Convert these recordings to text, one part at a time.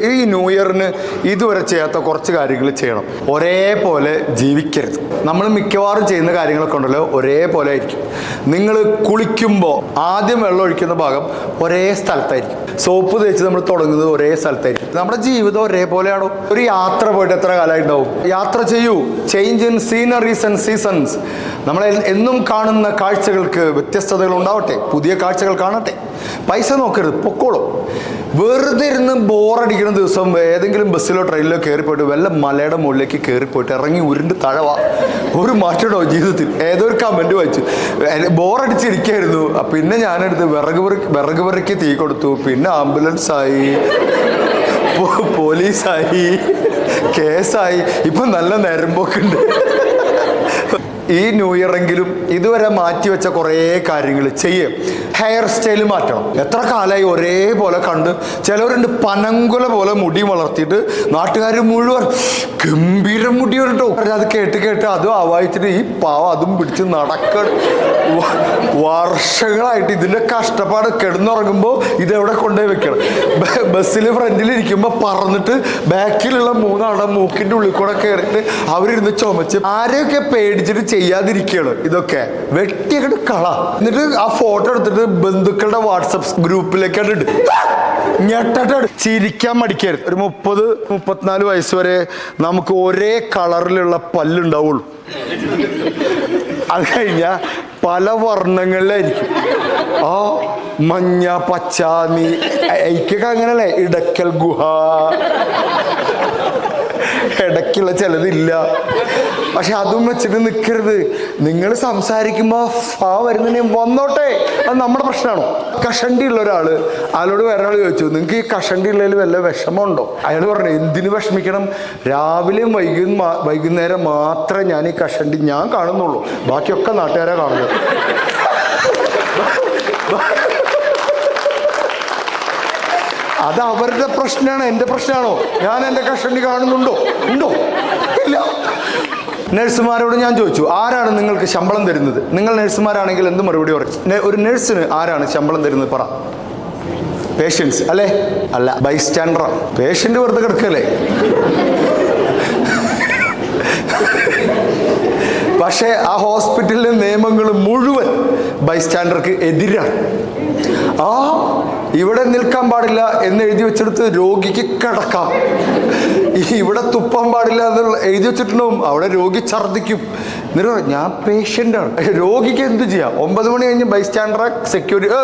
ഈ ന്യൂ ഇയറിന് ഇതുവരെ ചെയ്യാത്ത കുറച്ച് കാര്യങ്ങൾ ചെയ്യണം. ഒരേപോലെ ജീവിക്കരുത്. നമ്മൾ മിക്കവാറും ചെയ്യുന്ന കാര്യങ്ങളൊക്കെ ഉണ്ടല്ലോ ഒരേപോലെ ആയിരിക്കും. നിങ്ങൾ കുളിക്കുമ്പോൾ ആദ്യം വെള്ളം ഒഴിക്കുന്ന ഭാഗം ഒരേ സ്ഥലത്തായിരിക്കും. സോപ്പ് തേച്ച് നമ്മൾ തുടങ്ങുന്നത് ഒരേ സ്ഥലത്തായിരിക്കും. നമ്മുടെ ജീവിതം ഒരേപോലെയാണോ? ഒരു യാത്ര പോയിട്ട് എത്ര കാലമായി ഉണ്ടാവും? യാത്ര ചെയ്യൂ. Change in sceneries and seasons. നമ്മൾ എന്നും കാണുന്ന കാഴ്ചകൾക്ക് വ്യത്യസ്തതകൾ ഉണ്ടാവട്ടെ. പുതിയ കാഴ്ചകൾ കാണട്ടെ. പൈസ നോക്കരുത്, പൊക്കോളും. വെറുതെ ഇരുന്ന് ബോറടിക്കുന്ന ദിവസം ഏതെങ്കിലും ബസ്സിലോ ട്രെയിനിലോ കയറിപ്പോയിട്ട് വല്ല മലയുടെ മുകളിലേക്ക് കയറിപ്പോയിട്ട് ഇറങ്ങി ഉരുണ്ട് തഴവാ. ഒരു മാറ്റമുണ്ടോ ജീവിതത്തിൽ? ഏതോ ഒരു കമൻറ്റ് വായിച്ചു, ബോറടിച്ചിരിക്കായിരുന്നു. പിന്നെ ഞാനെടുത്ത് വിറക് പെറുക്കി തീ കൊടുത്തു. പിന്നെ ആംബുലൻസായി, പോലീസായി, കേസായി. ഇപ്പം നല്ല നേരമ്പോക്കുണ്ട്. ഈ ന്യൂ ഇയറെങ്കിലും ഇതുവരെ മാറ്റിവെച്ച കുറേ കാര്യങ്ങൾ ചെയ്യും. ഹെയർ സ്റ്റൈൽ മാറ്റണം. എത്ര കാലമായി ഒരേപോലെ കണ്ട്. ചിലവരുണ്ട് പനങ്കുല പോലെ മുടി വളർത്തിയിട്ട് നാട്ടുകാർ മുഴുവൻ ഗംഭീര മുടി കേട്ടോ. അത് കേട്ട് അതും ആവാഹിച്ചിട്ട് ഈ പാവ അതും പിടിച്ച് വർഷങ്ങളായിട്ട് ഇതിൻ്റെ കഷ്ടപ്പാട്. കിടന്നുറങ്ങുമ്പോൾ ഇതെവിടെ കൊണ്ടുപോയി വെക്കണം? ബസ്സിൽ ഫ്രണ്ടിലിരിക്കുമ്പോൾ പറന്നിട്ട് ബാക്കിലുള്ള മൂന്നാളുടെ മൂക്കിൻ്റെ ഉള്ളിൽ കൂടെ കയറിയിട്ട് അവരിരുന്ന് ചുമച്ച് ആരെയൊക്കെ പേടിച്ചിട്ട് ചെയ്യാതിരിക്കുകയാണ്. ഇതൊക്കെ വെട്ടിയൊക്കെ കള. എന്നിട്ട് ആ ഫോട്ടോ എടുത്തിട്ട് ബന്ധുക്കളുടെ വാട്സപ്പ് ഗ്രൂപ്പിലേക്കാണ് ഇട്ട് ഞെട്ടിട്ട് ചിരിക്കാൻ മടിക്കരുത്. ഒരു 30-34 വയസ്സ് വരെ നമുക്ക് ഒരേ കളറിലുള്ള പല്ലുണ്ടാവുള്ളൂ. അത് കഴിഞ്ഞാൽ പല വർണ്ണങ്ങളിലായിരിക്കും. ആ മഞ്ഞ, പച്ച, എനിക്കൊക്കെ അങ്ങനല്ലേ. ഇടക്കൽ ഗുഹ, ഇടയ്ക്കുള്ള ചിലതില്ല. പക്ഷെ അതും വെച്ചിട്ട് നിൽക്കരുത്. നിങ്ങൾ സംസാരിക്കുമ്പോൾ വരുന്നതിന് വന്നോട്ടെ. അത് നമ്മുടെ പ്രശ്നമാണോ? കഷണ്ടി ഉള്ള ഒരാൾ അയാളോട് വേറെ ആൾ ചോദിച്ചു, നിങ്ങൾക്ക് ഈ കഷണ്ടി ഉള്ളതിൽ വല്ല വിഷമമുണ്ടോ? അയാൾ പറഞ്ഞു, എന്തിനു വിഷമിക്കണം? രാവിലെയും വൈകുന്നേരം മാത്രമേ ഞാൻ ഈ കഷണ്ടി ഞാൻ കാണുന്നുള്ളൂ. ബാക്കിയൊക്കെ നാട്ടുകാരെ കാണുന്നത്. അത് അവരുടെ പ്രശ്നമാണ്, എൻ്റെ പ്രശ്നമാണോ? ഞാൻ എൻ്റെ കഷണ്ടി കാണുന്നുണ്ടോ? ഉണ്ടോ? ഇല്ല. നഴ്സുമാരോട് ഞാൻ ചോദിച്ചു, ആരാണ് നിങ്ങൾക്ക് ശമ്പളം തരുന്നത്? നിങ്ങൾ നഴ്സുമാരാണെങ്കിൽ എന്ത് മറുപടി പറയും? ഒരു നഴ്സിന് ആരാണ് ശമ്പളം തരുന്നത്? പറ. പേഷ്യൻസ് അല്ലേ? അല്ല, ബൈസ്റ്റാൻഡറാ. പേഷ്യൻ്റ് വെറുതെ കിടക്കല്ലേ? പക്ഷേ ആ ഹോസ്പിറ്റലിലെ നിയമങ്ങൾ മുഴുവൻ ബൈസ്റ്റാൻഡർക്ക് എതിരാണ്. ഇവിടെ നിൽക്കാൻ പാടില്ല എന്ന് എഴുതി വെച്ചെടുത്ത് രോഗിക്ക് കിടക്കാം. ഇവിടെ തുപ്പാൻ പാടില്ല എന്ന് എഴുതി വെച്ചിട്ടുണ്ടാവും. അവിടെ രോഗി ഛർദ്ദിക്കും. എന്നിട്ട് ഞാൻ പേഷ്യൻ്റാണ്. രോഗിക്ക് എന്ത് ചെയ്യാം? 9 മണി കഴിഞ്ഞ് ബൈസ്റ്റാൻഡറെ സെക്യൂരിറ്റി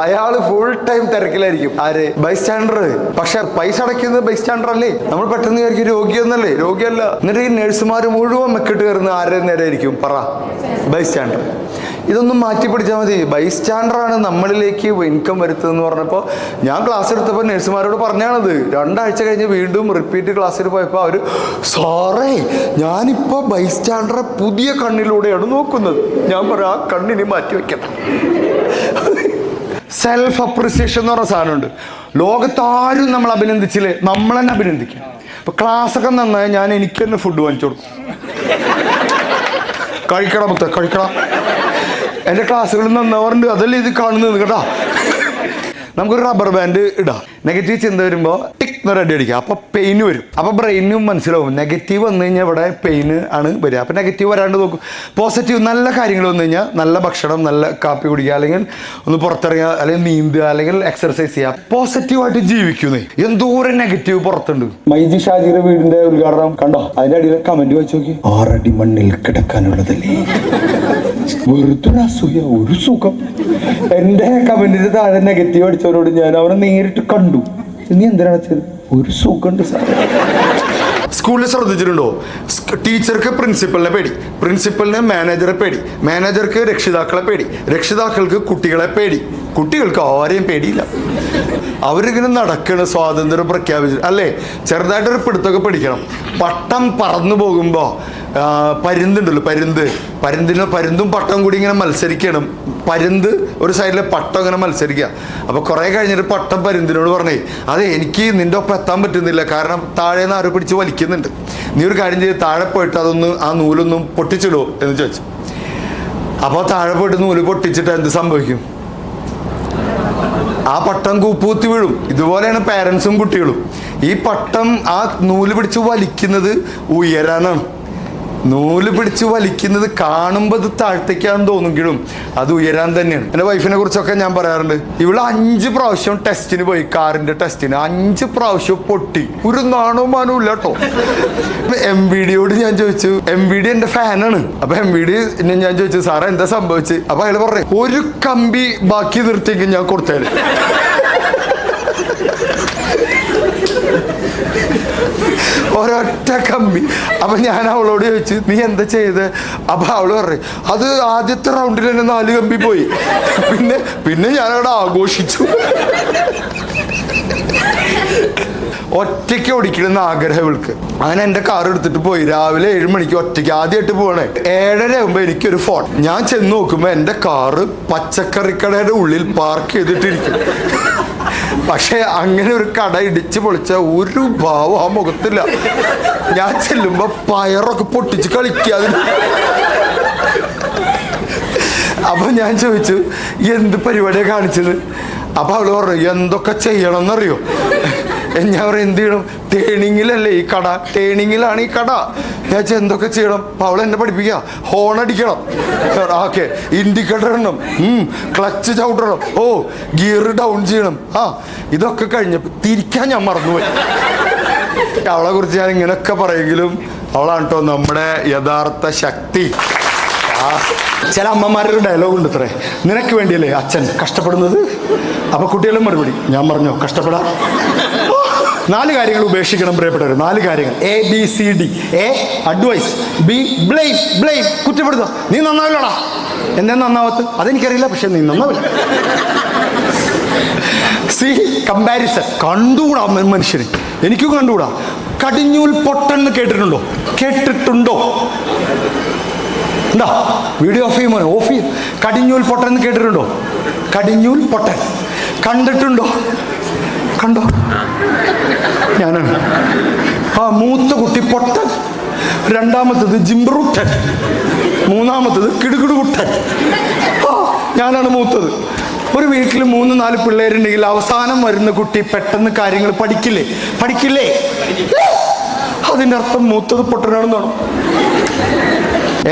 അയാൾ ഫുൾ ടൈം തിരക്കിലായിരിക്കും. ആര്? ബൈസ്റ്റാൻഡർ. പക്ഷെ പൈസ അടയ്ക്കുന്നത് ബൈസ്റ്റാൻഡർ അല്ലേ? നമ്മൾ പെട്ടെന്ന് വിചാരിക്കും രോഗിയൊന്നല്ലേ? രോഗിയല്ല. എന്നിട്ട് ഈ നഴ്സുമാർ മുഴുവൻ മെക്കിട്ട് കയറുന്ന ആരുടെ നേരെ ആയിരിക്കും? പറ. ബൈസ്റ്റാൻഡർ. ഇതൊന്നും മാറ്റി പിടിച്ചാൽ മതി. ബൈസ്റ്റാൻഡറാണ് നമ്മളിലേക്ക് ഇൻകം വരുത്തുന്നതെന്ന് പറഞ്ഞപ്പോൾ ഞാൻ ക്ലാസ് എടുത്തപ്പോൾ നഴ്സുമാരോട് പറഞ്ഞാണത്. 2 ആഴ്ച കഴിഞ്ഞ് വീണ്ടും റിപ്പീറ്റ് ക്ലാസ്സിൽ പോയപ്പോൾ അവർ, സാറേ ഞാനിപ്പോൾ ബൈസ്റ്റാൻഡറെ പുതിയ കണ്ണിലൂടെയാണ് നോക്കുന്നത്. ഞാൻ പറയാം, ആ കണ്ണിന് മാറ്റി വെക്കണം. സെൽഫ് അപ്രിസിയേഷൻ എന്ന് പറഞ്ഞ സാധനമുണ്ട്. ലോകത്താരും നമ്മൾ അഭിനന്ദിച്ചില്ലേ, നമ്മൾ തന്നെ അഭിനന്ദിക്കാം. ഇപ്പൊ ക്ലാസ്സൊക്കെ നന്നായി ഞാൻ എനിക്ക് തന്നെ ഫുഡ് വാങ്ങിച്ചു കൊടുക്കും. കഴിക്കണം മുത്ത, കഴിക്കണം. എൻ്റെ ക്ലാസ്സുകൾ നന്നാവാറുണ്ട്. അതല്ലേ ഇത് കാണുന്നത് കേട്ടോ. നമുക്കൊരു റബ്ബർ ബാൻഡ് ഇടാം. നെഗറ്റീവ് ചിന്ത വരുമ്പോൾ ടിക് എന്നൊരു അടി അടിക്കുക. അപ്പോൾ പെയിന് വരും. അപ്പോൾ ബ്രെയിനും മനസ്സിലാവും നെഗറ്റീവ് വന്നു കഴിഞ്ഞാൽ ഇവിടെ പെയിന് ആണ് വരിക. അപ്പോൾ നെഗറ്റീവ് വരാണ്ട് നോക്കും. പോസിറ്റീവ് നല്ല കാര്യങ്ങൾ വന്നു കഴിഞ്ഞാൽ നല്ല ഭക്ഷണം, നല്ല കാപ്പി കുടിക്കുക, അല്ലെങ്കിൽ ഒന്ന് പുറത്തിറങ്ങുക, അല്ലെങ്കിൽ നീന്തുക, അല്ലെങ്കിൽ എക്സർസൈസ് ചെയ്യുക. പോസിറ്റീവായിട്ട് ജീവിക്കുന്നേ. എന്തോരം നെഗറ്റീവ് പുറത്തുണ്ട്. മൈജി ഷാജിയുടെ വീടിന്റെ ഉദ്ഘാടനം കണ്ടോ? അതിന്റെ അടിയിലെ കമന്റ് വായിച്ചു നോക്കി. 6 അടി മണ്ണിൽ കിടക്കാനുള്ളതല്ലേ, വെറുതെ അസൂയ, ഒരു സുഖം. എന്റെ കമന്റിന് താഴെ നെഗറ്റീവ് അടിച്ചവരോട് ഞാൻ അവനെ നേരിട്ട് കണ്ടു. നീ എന്തിനാണ് ചെയ്തത്? ഒരു സുഖമുണ്ട് സാർ. സ്കൂളിൽ ശ്രദ്ധിച്ചിട്ടുണ്ടോ? ടീച്ചർക്ക് പ്രിൻസിപ്പലിനെ പേടി, പ്രിൻസിപ്പലിന് മാനേജറെ പേടി, മാനേജർക്ക് രക്ഷിതാക്കളെ പേടി, രക്ഷിതാക്കൾക്ക് കുട്ടികളെ പേടി, കുട്ടികൾക്ക് ആരെയും പേടിയില്ല. അവരിങ്ങനെ നടക്കണ സ്വാതന്ത്ര്യം പ്രഖ്യാപിച്ചു അല്ലേ? ചെറുതായിട്ടൊരു പിടുത്തൊക്കെ പിടിക്കണം. പട്ടം പറന്നു പോകുമ്പോൾ പരുന്തുണ്ടല്ലോ, പരുന്തും പട്ടം കൂടി ഇങ്ങനെ മത്സരിക്കണം. പരുന്ത് ഒരു സൈഡിലെ പട്ടം ഇങ്ങനെ മത്സരിക്കുക. അപ്പോൾ കുറേ കഴിഞ്ഞിട്ട് പട്ടം പരുന്തിനോട് പറഞ്ഞേ, അതെ എനിക്ക് നിൻ്റെ ഒപ്പം എത്താൻ പറ്റുന്നില്ല, കാരണം താഴേന്ന് ആരോ പിടിച്ച് വലിക്കുന്നുണ്ട്. നീ ഒരു കാര്യം ചെയ്ത് താഴെ പോയിട്ട് ആ നൂലൊന്നും പൊട്ടിച്ചിടുമോ എന്ന് ചോദിച്ചു. അപ്പോൾ താഴെ പോയിട്ട് നൂല് പൊട്ടിച്ചിട്ട് എന്ത് സംഭവിക്കും? ആ പട്ടം കൂപ്പൂത്തി വീഴും. ഇതുപോലെയാണ് പാരൻസും കുട്ടികളും. ഈ പട്ടം ആ നൂല് പിടിച്ച് വലിക്കുന്നത് ഉയരാനാണ്. നൂല് പിടിച്ച് വലിക്കുന്നത് കാണുമ്പോൾ അത് താഴത്തേക്കാണെന്ന് തോന്നുമെങ്കിലും അത് ഉയരാൻ തന്നെയാണ്. എൻ്റെ വൈഫിനെ കുറിച്ചൊക്കെ ഞാൻ പറയാറുണ്ട്. ഇവള് 5 പ്രാവശ്യം ടെസ്റ്റിന് പോയി, കാറിന്റെ ടെസ്റ്റിന് 5 പ്രാവശ്യം പൊട്ടി. ഒരു നാണവും മാനവും ഇല്ല കേട്ടോ. MVDയോട് ഞാൻ ചോദിച്ചു, MVD എന്റെ ഫാനാണ്. അപ്പൊ MVD ഞാൻ ചോദിച്ചു, സാറേ എന്താ സംഭവിച്ചു? അപ്പൊ അയാൾ പറഞ്ഞു, ഒരു കമ്പി ബാക്കി നിർത്തിയെങ്കിൽ ഞാൻ കൊടുത്തേരും. ഒരൊറ്റ കമ്പി. അപ്പൊ ഞാൻ അവളോട് ചോദിച്ചു, നീ എന്താ ചെയ്ത്? അപ്പൊ അവള് പറഞ്ഞു, അത് ആദ്യത്തെ റൗണ്ടിൽ തന്നെ 4 കമ്പി പോയി. പിന്നെ ഞാനവിടെ ആഘോഷിച്ചു. ഒറ്റയ്ക്ക് ഓടിക്കണമെന്ന് ആഗ്രഹം ഇവൾക്ക്. അങ്ങനെ എൻ്റെ കാർ എടുത്തിട്ട് പോയി. രാവിലെ 7 മണിക്ക് ഒറ്റയ്ക്ക് ആദ്യമായിട്ട് പോകണേ. 7:30 ആകുമ്പോൾ എനിക്കൊരു ഫോൺ. ഞാൻ ചെന്ന് നോക്കുമ്പോൾ എൻ്റെ കാറ് പച്ചക്കറിക്കടയുടെ ഉള്ളിൽ പാർക്ക് ചെയ്തിട്ടിരിക്കും. പക്ഷെ അങ്ങനെ ഒരു കട ഇടിച്ച് പൊളിച്ച ഒരു ഭാവം ആ മുഖത്തില്ല. ഞാൻ ചെല്ലുമ്പോ പയറൊക്കെ പൊട്ടിച്ച് കളിക്കാതെ. അപ്പൊ ഞാൻ ചോദിച്ചു, എന്ത് പരിപാടിയാണ് കാണിച്ചത്? അപ്പൊ അവള് പറഞ്ഞു, എന്തൊക്കെ ചെയ്യണം എന്നറിയോ? ഞാൻ പറയും, എന്ത് ചെയ്യണം? ടേണിങ്ങിലല്ലേ ഈ കട, ടേണിങ്ങിലാണ് ഈ കട. ഞാൻ എന്തൊക്കെ ചെയ്യണം? അപ്പൊ അവൾ എന്നെ പഠിപ്പിക്കുക. ഹോൺ അടിക്കണം, ഓക്കെ, ഇൻഡിക്കേറ്റർ ഇടണം, ക്ലച്ച് ചവിട്ടണം, ഓ ഗിയർ ഡൗൺ ചെയ്യണം. ഇതൊക്കെ കഴിഞ്ഞപ്പോ തിരിക്കാൻ ഞാൻ മറന്നുപോയി. അവളെ കുറിച്ച് ഞാൻ ഇങ്ങനെയൊക്കെ പറയെങ്കിലും അവളാണ് കേട്ടോ നമ്മുടെ യഥാർത്ഥ ശക്തി. ചില അമ്മമാരുടെ ഡയലോഗ് ഉണ്ട് ഇത്രേ, നിനക്ക് വേണ്ടിയല്ലേ അച്ഛൻ കഷ്ടപ്പെടുന്നത്? അപ്പൊ കുട്ടികളും മറുപടി, ഞാൻ പറഞ്ഞോ കഷ്ടപ്പെടാം. 4 കാര്യങ്ങൾ ഉപേക്ഷിക്കണം പ്രിയപ്പെട്ടവർ. 4 കാര്യങ്ങൾ. ABCD. A advice, B blame കുറ്റപ്പെടുത്തുക. നീ നന്നാവില്ലടാ. എന്താ നന്നാവത്ത്? അതെനിക്കറിയില്ല, പക്ഷെ നീ നന്നാവില്ല. C comparison. കണ്ടുകൂടാ മനുഷ്യന്, എനിക്കും കണ്ടുകൂടാ. കടിഞ്ഞൂൽ പൊട്ടെന്ന് കേട്ടിട്ടുണ്ടോ? എന്താ വീഡിയോ ഓഫ് ചെയ്യും. കടിഞ്ഞൂൽ പൊട്ടെന്ന് കേട്ടിട്ടുണ്ടോ? കടിഞ്ഞൂൽ പൊട്ടൻ കണ്ടിട്ടുണ്ടോ? കണ്ടോ? ഞാനാണ്. മൂത്ത കുട്ടി പൊട്ടൻ, രണ്ടാമത്തത് ജിംബ്രൂട്ടൻ, മൂന്നാമത്തത് കിടുകിടുകുട്ടൻ. ഞാനാണ് മൂത്തത്. ഒരു വീട്ടിൽ 3-4 പിള്ളേരുണ്ടെങ്കിൽ അവസാനം വരുന്ന കുട്ടി പെട്ടെന്ന് കാര്യങ്ങൾ പഠിക്കില്ലേ? അതിൻ്റെ അർത്ഥം മൂത്തത് പൊട്ടനാണെന്നാണ്.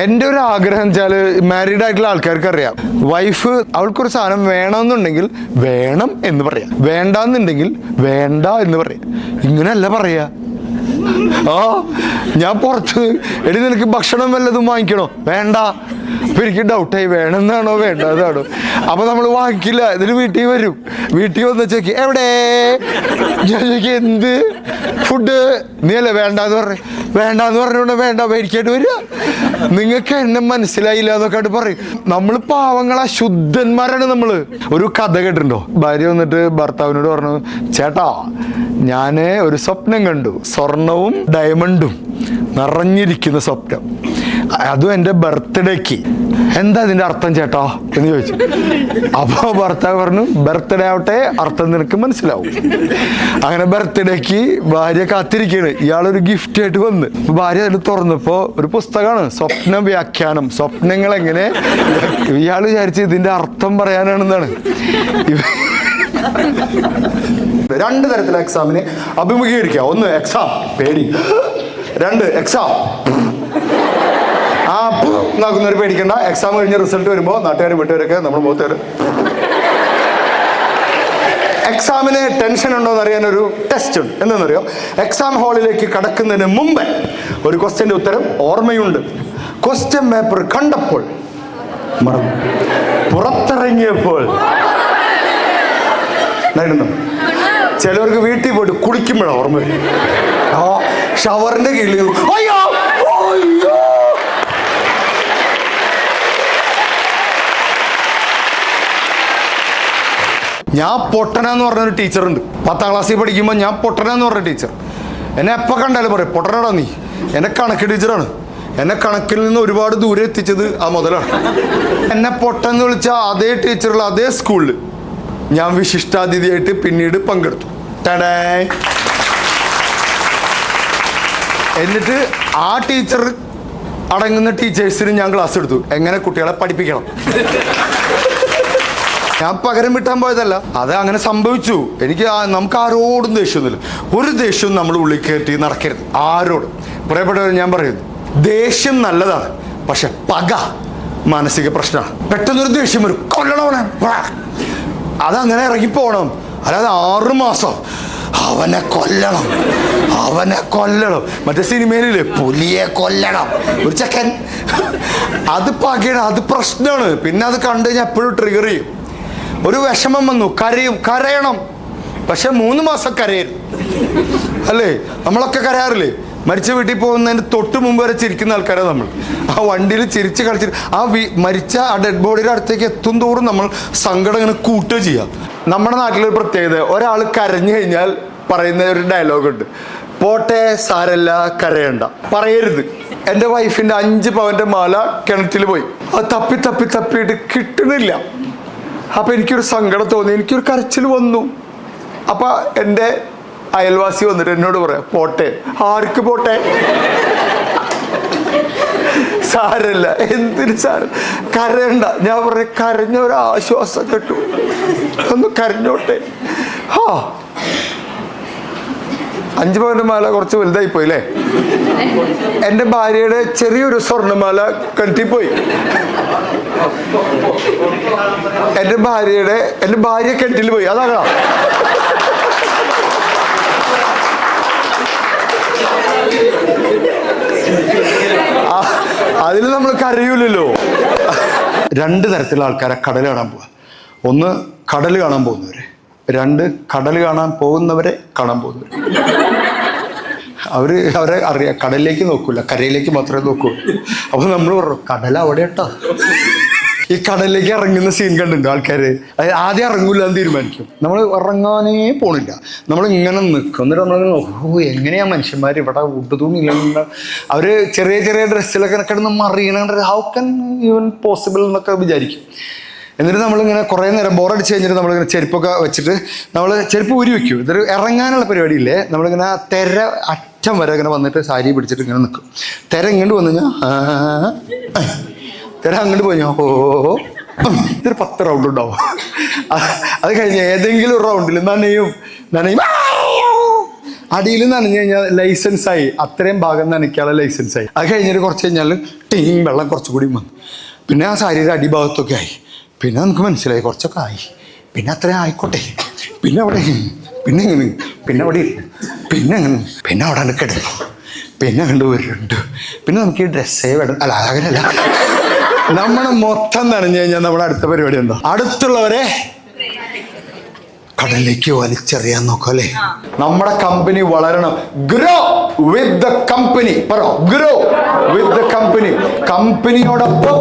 എൻ്റെ ഒരു ആഗ്രഹം വെച്ചാൽ, മാരീഡ് ആയിട്ടുള്ള ആൾക്കാർക്ക് അറിയാം, വൈഫ് അവൾക്കൊരു സാധനം വേണമെന്നുണ്ടെങ്കിൽ വേണം എന്ന് പറയാം, വേണ്ടാന്നുണ്ടെങ്കിൽ വേണ്ട എന്ന് പറയാം. ഇങ്ങനെയല്ല പറയാ. ഞാൻ പുറത്ത്, എടി നിനക്ക് ഭക്ഷണം വല്ലതും വാങ്ങിക്കണോ? വേണ്ട. അപ്പൊ എനിക്ക് ഡൗട്ടായി, വേണമെന്നാണോ വേണ്ടതാണോ? അപ്പൊ നമ്മൾ വാങ്ങിക്കില്ല. ഇതിന് വീട്ടിൽ വരും. വീട്ടിൽ വന്ന് ചോദിക്കും, എവിടെ? ഞാൻ ചോദിക്കും, എന്ത് ഫുഡ്? നീ അല്ലേ വേണ്ടെന്ന് പറഞ്ഞുകൊണ്ട് വേണ്ട മേടിക്കായിട്ട് വരിക. നിങ്ങൾക്ക് എന്നെ മനസ്സിലായില്ല എന്നൊക്കെ പറയും. നമ്മൾ പാവങ്ങളാ, ശുദ്ധന്മാരാണ് നമ്മള്. ഒരു കഥ കേട്ടിട്ടുണ്ടോ? ഭാര്യ വന്നിട്ട് ഭർത്താവിനോട് പറഞ്ഞു, ചേട്ടാ ഞാന് ഒരു സ്വപ്നം കണ്ടു, സ്വർണവും ഡയമണ്ടും നിറഞ്ഞിരിക്കുന്ന സ്വപ്നം, അതും എൻ്റെ ബർത്ത്ഡേക്ക്. എന്താ ഇതിന്റെ അർത്ഥം ചേട്ടാ എന്ന് ചോദിച്ചു. അപ്പൊ ഭർത്താവ് പറഞ്ഞു, ബർത്ത്ഡേ ആവട്ടെ, അർത്ഥം നിനക്ക് മനസ്സിലാവും. അങ്ങനെ ബർത്ത്ഡേക്ക് ഭാര്യ കാത്തിരിക്കുകയാണ്. ഇയാളൊരു ഗിഫ്റ്റ് ആയിട്ട് വന്ന്. ഭാര്യ അതിൽ തുറന്നപ്പോ ഒരു പുസ്തകമാണ്, സ്വപ്ന വ്യാഖ്യാനം, സ്വപ്നങ്ങൾ എങ്ങനെ. ഇയാൾ വിചാരിച്ച് ഇതിന്റെ അർത്ഥം പറയാനാണെന്നാണ്. 2 തരത്തിലെ എക്സാമിനെ അഭിമുഖീകരിക്കുക. 1 എക്സാം പേടി, 2 എക്സാം നാക്കുന്നവർ പേടിക്കണ്ട. എക്സാം കഴിഞ്ഞ റിസൾട്ട് വരുമ്പോൾ നാട്ടുകാരും വീട്ടുകാരൊക്കെ നമ്മുടെ മുഖത്തേര്. എക്സാമിന് ടെൻഷൻ ഉണ്ടോ എന്ന് അറിയാൻ ഒരു ടെസ്റ്റ് ഉണ്ട്. എന്താണെന്നറിയോ? എക്സാം ഹാളിലേക്ക് കടക്കുന്നതിന് മുമ്പ് ഒരു ക്വസ്റ്റ്യന്റെ ഉത്തരം ഓർമ്മയുണ്ട്. ക്വസ്റ്റ്യൻ പേപ്പർ കണ്ടപ്പോൾ മറന്നു, പുറത്തിറങ്ങിയപ്പോൾ ചിലവർക്ക് വീട്ടിൽ പോയിട്ട് കുളിക്കുമ്പോഴാണ് ഓർമ്മ വരും. ഷവറിന്റെ കീഴിൽ അയ്യോ അയ്യോ. ഞാൻ പൊട്ടനാന്ന് പറഞ്ഞൊരു ടീച്ചറുണ്ട്. 10ാം ക്ലാസ്സിൽ പഠിക്കുമ്പോൾ ഞാൻ പൊട്ടനാന്ന് പറഞ്ഞ ടീച്ചർ എന്നെ എപ്പോൾ കണ്ടാലും പറയും, പൊട്ടനാടാ നീ. എന്നെ കണക്ക് ടീച്ചറാണ്. എന്നെ കണക്കിൽ നിന്ന് ഒരുപാട് ദൂരെ എത്തിച്ചത് ആ മുതലാണ്. എന്നെ പൊട്ടെന്ന് വിളിച്ച അതേ ടീച്ചറുള്ള അതേ സ്കൂളിൽ ഞാൻ വിശിഷ്ടാതിഥിയായിട്ട് പിന്നീട് പങ്കെടുത്തു. എന്നിട്ട് ആ ടീച്ചർ അടങ്ങുന്ന ടീച്ചേഴ്സിന് ഞാൻ ക്ലാസ് എടുത്തു, എങ്ങനെ കുട്ടികളെ പഠിപ്പിക്കണം. ഞാൻ പകരം വിട്ടാൻ പോയതല്ല, അത് അങ്ങനെ സംഭവിച്ചു. എനിക്ക് നമുക്ക് ആരോടും ദേഷ്യമൊന്നുമില്ല. ഒരു ദേഷ്യവും നമ്മൾ ഉള്ളിൽ കയറ്റി നടക്കരുത് ആരോടും. പ്രിയപ്പെട്ടവർ, ഞാൻ പറയുന്നു, ദേഷ്യം നല്ലതാണ്, പക്ഷെ പക മാനസിക പ്രശ്നമാണ്. പെട്ടെന്നൊരു ദേഷ്യം വരും, കൊല്ലണവനെ, അതങ്ങനെ ഇറങ്ങിപ്പോണം. അല്ലാതെ 6 മാസം അവനെ കൊല്ലണം, അവനെ കൊല്ലണം. മറ്റേ സിനിമയിലില്ലേ, പുലിയെ കൊല്ലണം, ഒരു ചെക്കൻ. അത് പകയാണ്, അത് പ്രശ്നമാണ്. പിന്നെ അത് കണ്ടു കഴിഞ്ഞാൽ എപ്പോഴും ട്രിഗർ ചെയ്യും. ഒരു വിഷമം വന്നു, കരയണം, പക്ഷെ 3 മാസം കരയരുത്. അല്ലേ? നമ്മളൊക്കെ കരയാറില്ലേ? മരിച്ച വീട്ടിൽ പോകുന്നതിന് തൊട്ട് മുമ്പ് വരെ ചിരിക്കുന്ന ആൾക്കാരാണ് നമ്മൾ. ആ വണ്ടിയിൽ ചിരിച്ച് കളിച്ചിട്ട് മരിച്ച ആ ഡെഡ് ബോഡിയുടെ അടുത്തേക്ക് എത്തും തോറും നമ്മൾ സങ്കടം ഇങ്ങനെ കൂട്ടുക ചെയ്യാം. നമ്മുടെ നാട്ടിലൊരു പ്രത്യേകത, ഒരാൾ കരഞ്ഞു കഴിഞ്ഞാൽ പറയുന്ന ഒരു ഡയലോഗുണ്ട്, പോട്ടെ സാരല്ല കരയണ്ട. പറയരുത്. എൻ്റെ വൈഫിൻ്റെ 5 പവൻ്റെ മാല കിണറ്റിൽ പോയി, അത് തപ്പിയിട്ട് കിട്ടുന്നില്ല. അപ്പം എനിക്കൊരു സങ്കടം തോന്നി, എനിക്കൊരു കരച്ചിൽ വന്നു. അപ്പം എൻ്റെ അയൽവാസി വന്നിട്ട് എന്നോട് പറയാം, പോട്ടെ. ആർക്ക് പോട്ടെ? സാരല്ല, എന്തിന് സാരം, കരയണ്ട. ഞാൻ പറയാം, കരഞ്ഞ ഒരു ആശ്വാസം കിട്ടും, ഒന്ന് കരഞ്ഞോട്ടെ. 5 പവൻ്റെ മാല കുറച്ച് വലുതായി പോയി അല്ലേ? എൻ്റെ ഭാര്യയുടെ ചെറിയൊരു സ്വർണ്ണമാല കിണറ്റിൽ പോയി. എൻ്റെ ഭാര്യ കിണറ്റിൽ പോയി. അതാകാ അതിൽ നമ്മൾ കരയൂലല്ലോ. 2 തരത്തിലുള്ള ആൾക്കാരെ കടൽ കാണാൻ പോവുക. ഒന്ന് കടൽ കാണാൻ പോകുന്നവര്, 2 കടൽ കാണാൻ പോകുന്നവരെ കാണാൻ പോകുന്നവര്. അവരെ അറിയാം, കടലിലേക്ക് നോക്കൂല, കരയിലേക്ക് മാത്രമേ നോക്കൂ. അപ്പൊ നമ്മൾ പറഞ്ഞു, കടൽ അവിടെ കേട്ടോ. ഈ കടലിലേക്ക് ഇറങ്ങുന്ന സീൻ കണ്ടിട്ടുണ്ട് ആൾക്കാര്. ആദ്യം ഇറങ്ങൂല എന്ന് തീരുമാനിക്കും, നമ്മൾ ഇറങ്ങാനേ പോണില്ല, നമ്മൾ ഇങ്ങനെ നിൽക്കും. എന്നിട്ട് നമ്മൾ എങ്ങനെയാ മനുഷ്യന്മാർ ഇവിടെ ഉടുതുണിയില്ല, അവര് ചെറിയ ചെറിയ ഡ്രസ്സിലൊക്കെ കിടന്ന് മറിയണ, ഹൗ കൻ ഈവൻ പോസിബിൾ എന്നൊക്കെ വിചാരിക്കും. എന്നിട്ട് നമ്മളിങ്ങനെ കുറേ നേരം ബോറടിച്ച് കഴിഞ്ഞിട്ട് നമ്മളിങ്ങനെ ചെരുപ്പൊക്കെ വെച്ചിട്ട് നമ്മൾ ചെരുപ്പ് ഊരി വെക്കും. ഇതൊരു ഇറങ്ങാനുള്ള പരിപാടിയില്ലേ, നമ്മളിങ്ങനെ തെര അറ്റം വരെ ഇങ്ങനെ വന്നിട്ട് സാരി പിടിച്ചിട്ട് ഇങ്ങനെ നിൽക്കും. തെര ഇങ്ങോട്ട് വന്നു കഴിഞ്ഞാൽ തെര അങ്ങോട്ട് പോയി ഇതൊരു 10 റൗണ്ട് ഉണ്ടാവും. അത് കഴിഞ്ഞ് ഏതെങ്കിലും ഒരു റൗണ്ടിൽ നനയും അടിയിൽ നനഞ്ഞു കഴിഞ്ഞാൽ ലൈസൻസായി, അത്രയും ഭാഗം നനയ്ക്കാനുള്ള ലൈസൻസായി. അത് കഴിഞ്ഞിട്ട് കുറച്ച് കഴിഞ്ഞാൽ വെള്ളം കുറച്ചുകൂടി വന്നു. പിന്നെ ആ സാരിയുടെ അടിഭാഗത്തൊക്കെ ആയി. പിന്നെ നമുക്ക് മനസ്സിലായി കുറച്ചൊക്കെ ആയി. പിന്നെ അത്രയും ആയിക്കോട്ടെ. പിന്നെ അവിടെ പിന്നെ എങ്ങനെ പിന്നെ അവിടെ പിന്നെ എങ്ങനെ പിന്നെ അവിടെ കിടന്നു. പിന്നെ കണ്ടു വരുന്നുണ്ട്. പിന്നെ നമുക്ക് ഈ ഡ്രസ്സേ വേണം. അല്ല അങ്ങനെയല്ല, നമ്മൾ മൊത്തം നനഞ്ഞു കഴിഞ്ഞാൽ നമ്മുടെ അടുത്ത പരിപാടി എന്താ? അടുത്തുള്ളവരെ കടലിലേക്ക് വലിച്ചെറിയാൻ നോക്കാം അല്ലേ? നമ്മുടെ കമ്പനി വളരണം. Grow with the company. പറോ, ഗ്രോ വിത്ത് ദ കമ്പനി. കമ്പനിയോടൊപ്പം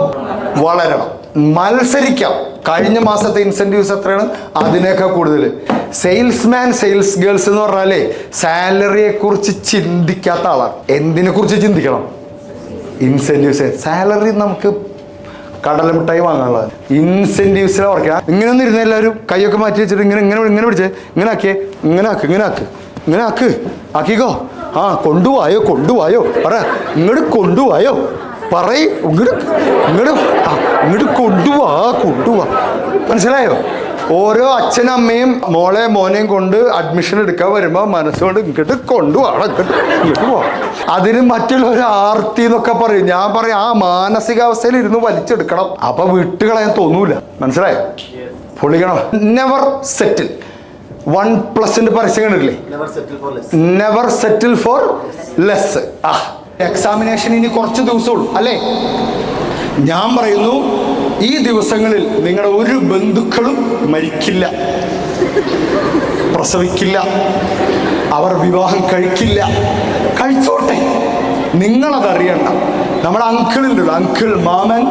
വളരണം, മത്സരിക്കാം. കഴിഞ്ഞ മാസത്തെ ഇൻസെന്റീവ്സ് എത്രയാണ്? അതിനേക്കാൾ കൂടുതൽ. സെയിൽസ്മാൻ സെയിൽസ് ഗേൾസ് എന്ന് പറഞ്ഞാലേ സാലറിയെ കുറിച്ച് ചിന്തിക്കാത്ത ആളാണ്. എന്തിനെ കുറിച്ച് ചിന്തിക്കണം? ഇൻസെന്റീവ്സ്. സാലറി നമുക്ക് കടലമിട്ടായി വാങ്ങാനുള്ളത്. ഇൻസെന്റീവ്സിലെ ഓർക്കുക. ഇങ്ങനെ ഒന്നും ഇരുന്ന എല്ലാവരും കൈയൊക്കെ മാറ്റി വെച്ചിട്ട് ഇങ്ങനെ പിടിച്ചേ, ഇങ്ങനെ ആക്കിയേ, ഇങ്ങനെ ആക്കിക്കോ. കൊണ്ടുപോയോ പറ, ഇങ്ങോട്ട് കൊണ്ടുപോയോ പറയ്, ഇങ്ങോട്ട് കൊണ്ടുപോവാ. മനസ്സിലായോ? ഓരോ അച്ഛനും അമ്മയും മോനെയും കൊണ്ട് അഡ്മിഷൻ എടുക്കാൻ വരുമ്പോൾ മനസ്സുകൊണ്ട് ഇങ്ങോട്ട് കൊണ്ടുപോവാ. അതിന് മറ്റുള്ളവർ ആർത്തി എന്നൊക്കെ പറയും. ഞാൻ പറയും, ആ മാനസികാവസ്ഥയിൽ ഇരുന്ന് വലിച്ചെടുക്കണം. അപ്പൊ വിട്ടുകളയാൻ തോന്നൂല. മനസ്സിലായോ? പൊളിക്കണം. നെവർ സെറ്റിൽ. 1+ പരസ്യം കണ്ടിട്ടില്ലേ? നെവർ സെറ്റിൽ ഫോർ ലെസ്. എക്സാമിനേഷൻ ഇനി കുറച്ച് ദിവസമുള്ളൂ അല്ലേ? ഞാൻ പറയുന്നു, ഈ ദിവസങ്ങളിൽ നിങ്ങളുടെ ഒരു ബന്ധുക്കളും മരിക്കില്ല, പ്രസവിക്കില്ല, അവർ വിവാഹം കഴിക്കില്ല. കഴിച്ചോട്ടെ, നിങ്ങളതറിയണ്ട. നമ്മുടെ അങ്കിൾ മാമൻ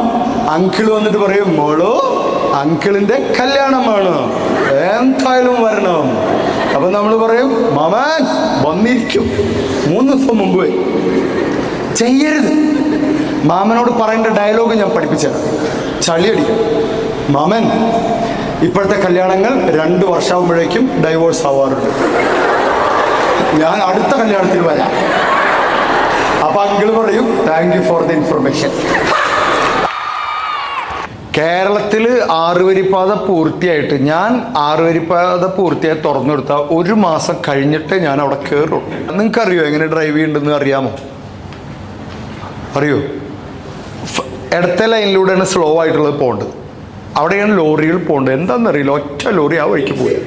വന്നിട്ട് പറയും, മോളോ അങ്കിളിന്റെ കല്യാണം വേണം, എന്തായാലും വരണം. അപ്പൊ നമ്മൾ പറയും, മാമൻ വന്നിരിക്കും. 3 ദിവസം മുമ്പ് ചെയ്യരുത്. മാമനോട് പറയേണ്ട ഡയലോഗ് ഞാൻ പഠിപ്പിച്ചത്, ചളിയടിക്കും. മാമൻ, ഇപ്പോഴത്തെ കല്യാണങ്ങൾ 2 വർഷമാകുമ്പോഴേക്കും ഡൈവോഴ്സ് ആവാറുണ്ട്. ഞാൻ അടുത്ത കല്യാണത്തിന് വരാം. അപ്പൊ അങ്കിൾ പറയും, thank you for the information. കേരളത്തിൽ 6 വരിപ്പാത പൂർത്തിയായിട്ട് ഞാൻ 6 വരിപ്പാത പൂർത്തിയായി തുറന്നു കൊടുത്താൽ 1 മാസം കഴിഞ്ഞിട്ടേ ഞാൻ അവിടെ കയറുള്ളൂ. നിങ്ങൾക്കറിയോ എങ്ങനെ ഡ്രൈവ് ചെയ്യണ്ടെന്ന് അറിയാമോ? അറിയോ? ഇടത്തെ ലൈനിലൂടെയാണ് സ്ലോ ആയിട്ടുള്ളത് പോകേണ്ടത്. അവിടെയാണ് ലോറികൾ പോകേണ്ടത്. എന്താണെന്നറിയില്ല, ഒറ്റ ലോറി ആ വഴിക്ക് പോയി.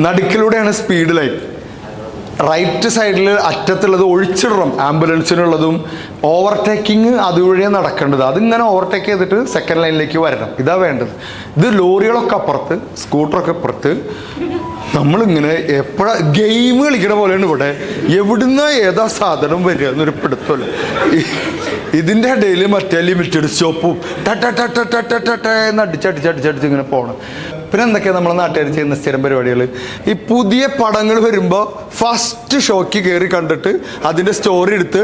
നടുക്കിലൂടെയാണ് സ്പീഡ് ലൈൻ. റൈറ്റ് സൈഡിൽ അറ്റത്തുള്ളത് ഒഴിച്ചിടണം, ആംബുലൻസിനുള്ളതും. ഓവർടേക്കിങ് അതുവഴിയാണ് നടക്കേണ്ടത്. അതിങ്ങനെ ഓവർടേക്ക് ചെയ്തിട്ട് സെക്കൻഡ് ലൈനിലേക്ക് വരണം. ഇതാ വേണ്ടത്. ഇത് ലോറികളൊക്കെ അപ്പുറത്ത്, സ്കൂട്ടറൊക്കെ അപ്പുറത്ത്. നമ്മളിങ്ങനെ എപ്പോഴാ ഗെയിം കളിക്കണ പോലെയാണ് ഇവിടെ. എവിടുന്ന ഏതാ സാധനം വരിക എന്നൊരു പിടുത്തല്ല. ഇതിൻ്റെ ഇടയിൽ മറ്റേ ലിമിറ്റഡ് സ്റ്റോപ്പും എന്ന് അടിച്ചടിച്ചടിച്ചടിച്ച് ഇങ്ങനെ പോകണം. പിന്നെ എന്തൊക്കെയാണ് നമ്മളെ നാട്ടുകാർ ചെയ്യുന്ന സ്ഥിരം പരിപാടികൾ? ഈ പുതിയ പടങ്ങൾ വരുമ്പോൾ ഫസ്റ്റ് ഷോക്ക് കയറി കണ്ടിട്ട് അതിൻ്റെ സ്റ്റോറി എടുത്ത്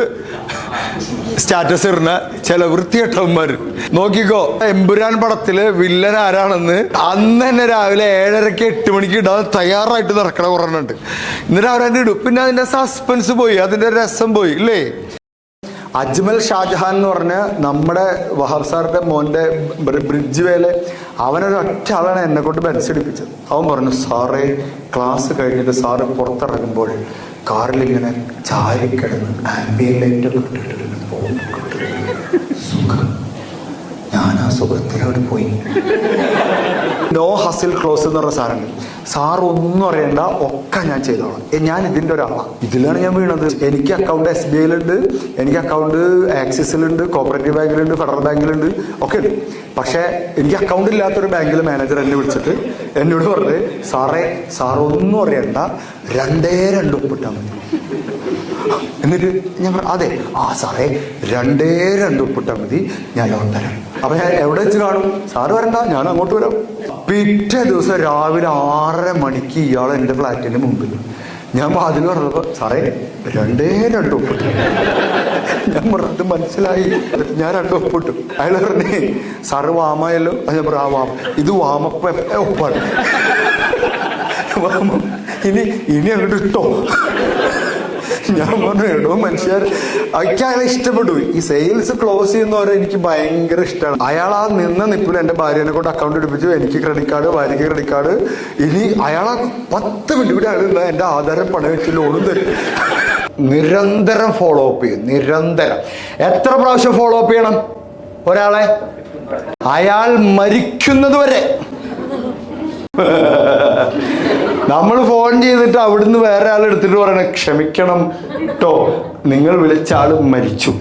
സ്റ്റാറ്റസ് ഇടുന്ന ചില വൃത്തികെട്ടവന്മാർ. നോക്കിക്കോ, എമ്പുരാൻ പടത്തില് വില്ലൻ ആരാണെന്ന് അന്ന് തന്നെ രാവിലെ 7:30 8 മണിക്ക് ഇടാൻ തയ്യാറായിട്ട് നടക്കണ കുറഞ്ഞുണ്ട്. എന്നിട്ട് അവരതിൻ്റെ ഇടും. പിന്നെ അതിൻ്റെ സസ്പെൻസ് പോയി, അതിൻ്റെ രസം പോയി ഇല്ലേ? അജ്മൽ ഷാജഹാൻ എന്ന് പറഞ്ഞ നമ്മുടെ വഹാബ് സാറിന്റെ മോൻ്റെ ബ്രിഡ്ജ് വേല, അവനൊരു ഒറ്റ ആളാണ് എന്നെ കൊണ്ട് ബെൻസടിപ്പിച്ചത്. അവൻ പറഞ്ഞു, സാറേ ക്ലാസ് കഴിഞ്ഞിട്ട് സാറ് പുറത്തിറങ്ങുമ്പോൾ കാറിലിങ്ങനെ ചാരിക്കിടന്ന് ആംബിയൻ ലൈറ്റ് സുഖം. ഞാൻ ആ സുഖത്തിലോട്ട് പോയി. നോ ഹസിൽ ക്ലോസ് എന്ന് പറഞ്ഞ സാറുണ്ട്. സാറ് ഒന്നും അറിയണ്ട, ഒക്കെ ഞാൻ ചെയ്തോളാം. ഞാൻ ഇതിൻ്റെ ഒരാളാണ്. ഇതിലാണ് ഞാൻ വീണത്. എനിക്ക് അക്കൗണ്ട് SBIയിലുണ്ട്, എനിക്ക് അക്കൗണ്ട് ആക്സിസിലുണ്ട്, കോപ്പറേറ്റീവ് ബാങ്കിലുണ്ട്, ഫെഡറൽ ബാങ്കിലുണ്ട്, ഒക്കെ ഉണ്ട്. പക്ഷേ എനിക്ക് അക്കൗണ്ട് ഇല്ലാത്തൊരു ബാങ്കിലെ മാനേജർ എന്നെ വിളിച്ചിട്ട് എന്നോട് പറഞ്ഞത്, സാറൊന്നും അറിയണ്ട, 2 ഒപ്പിട്ടാൽ മതി. എന്നിട്ട് ഞാൻ അതെ സാറേ 2 ഒപ്പിട്ടാൽ മതി, ഞാൻ ലോൺ തരാം. അപ്പൊ ഞാൻ എവിടെ വെച്ച് കാണും? സാറ് വരണ്ട, ഞാൻ അങ്ങോട്ട് വരാം. പിറ്റേ ദിവസം രാവിലെ 6:30 മണിക്ക് ഇയാൾ എൻ്റെ ഫ്ലാറ്റിൻ്റെ മുമ്പിൽ. ഞാൻ വാതിൽ പറഞ്ഞപ്പോൾ, സാറേ 2 ഒപ്പിട്ടു. ഞാൻ പറഞ്ഞത് മനസ്സിലായി. ഞാൻ 2 ഒപ്പിട്ടു. അയാൾ പറഞ്ഞേ, സാറ് വാമായല്ലോ. ഞാൻ പറഞ്ഞു, ആ വാമ, ഇത് വാമപ്പ ഒപ്പാണ്. വാമ ഇനി അങ്ങോട്ട് ഇട്ടോ. ഞാൻ പറഞ്ഞു, എടോ മനുഷ്യർ, എനിക്ക് അയാളെ ഇഷ്ടപ്പെട്ടു. ഈ സെയിൽസ് ക്ലോസ് ചെയ്യുന്നവരെ എനിക്ക് ഭയങ്കര ഇഷ്ടമാണ്. അയാൾ ആ നിപ്പിൽ എൻ്റെ ഭാര്യനെ കൊണ്ട് അക്കൗണ്ട് എടുപ്പിച്ചു. എനിക്ക് ക്രെഡിറ്റ് കാർഡ്, ഭാര്യയ്ക്ക് ക്രെഡിറ്റ് കാർഡ്. ഇനി അയാളെ 10 മിനിറ്റ് കൂടി അയാൾ എൻ്റെ ആധാരം പണം വെച്ച് ലോണും തരും. നിരന്തരം ഫോളോ അപ്പ് ചെയ്യും, നിരന്തരം. എത്ര പ്രാവശ്യം ഫോളോ അപ്പ് ചെയ്യണം ഒരാളെ? അയാൾ മരിക്കുന്നത് വരെ. നമ്മൾ ഫോൺ ചെയ്തിട്ട് അവിടുന്ന് വേറെ ആൾ എടുത്തിട്ട് പറയണ, ക്ഷമിക്കണം കേട്ടോ, നിങ്ങൾ വിളിച്ച ആള് മരിച്ചു.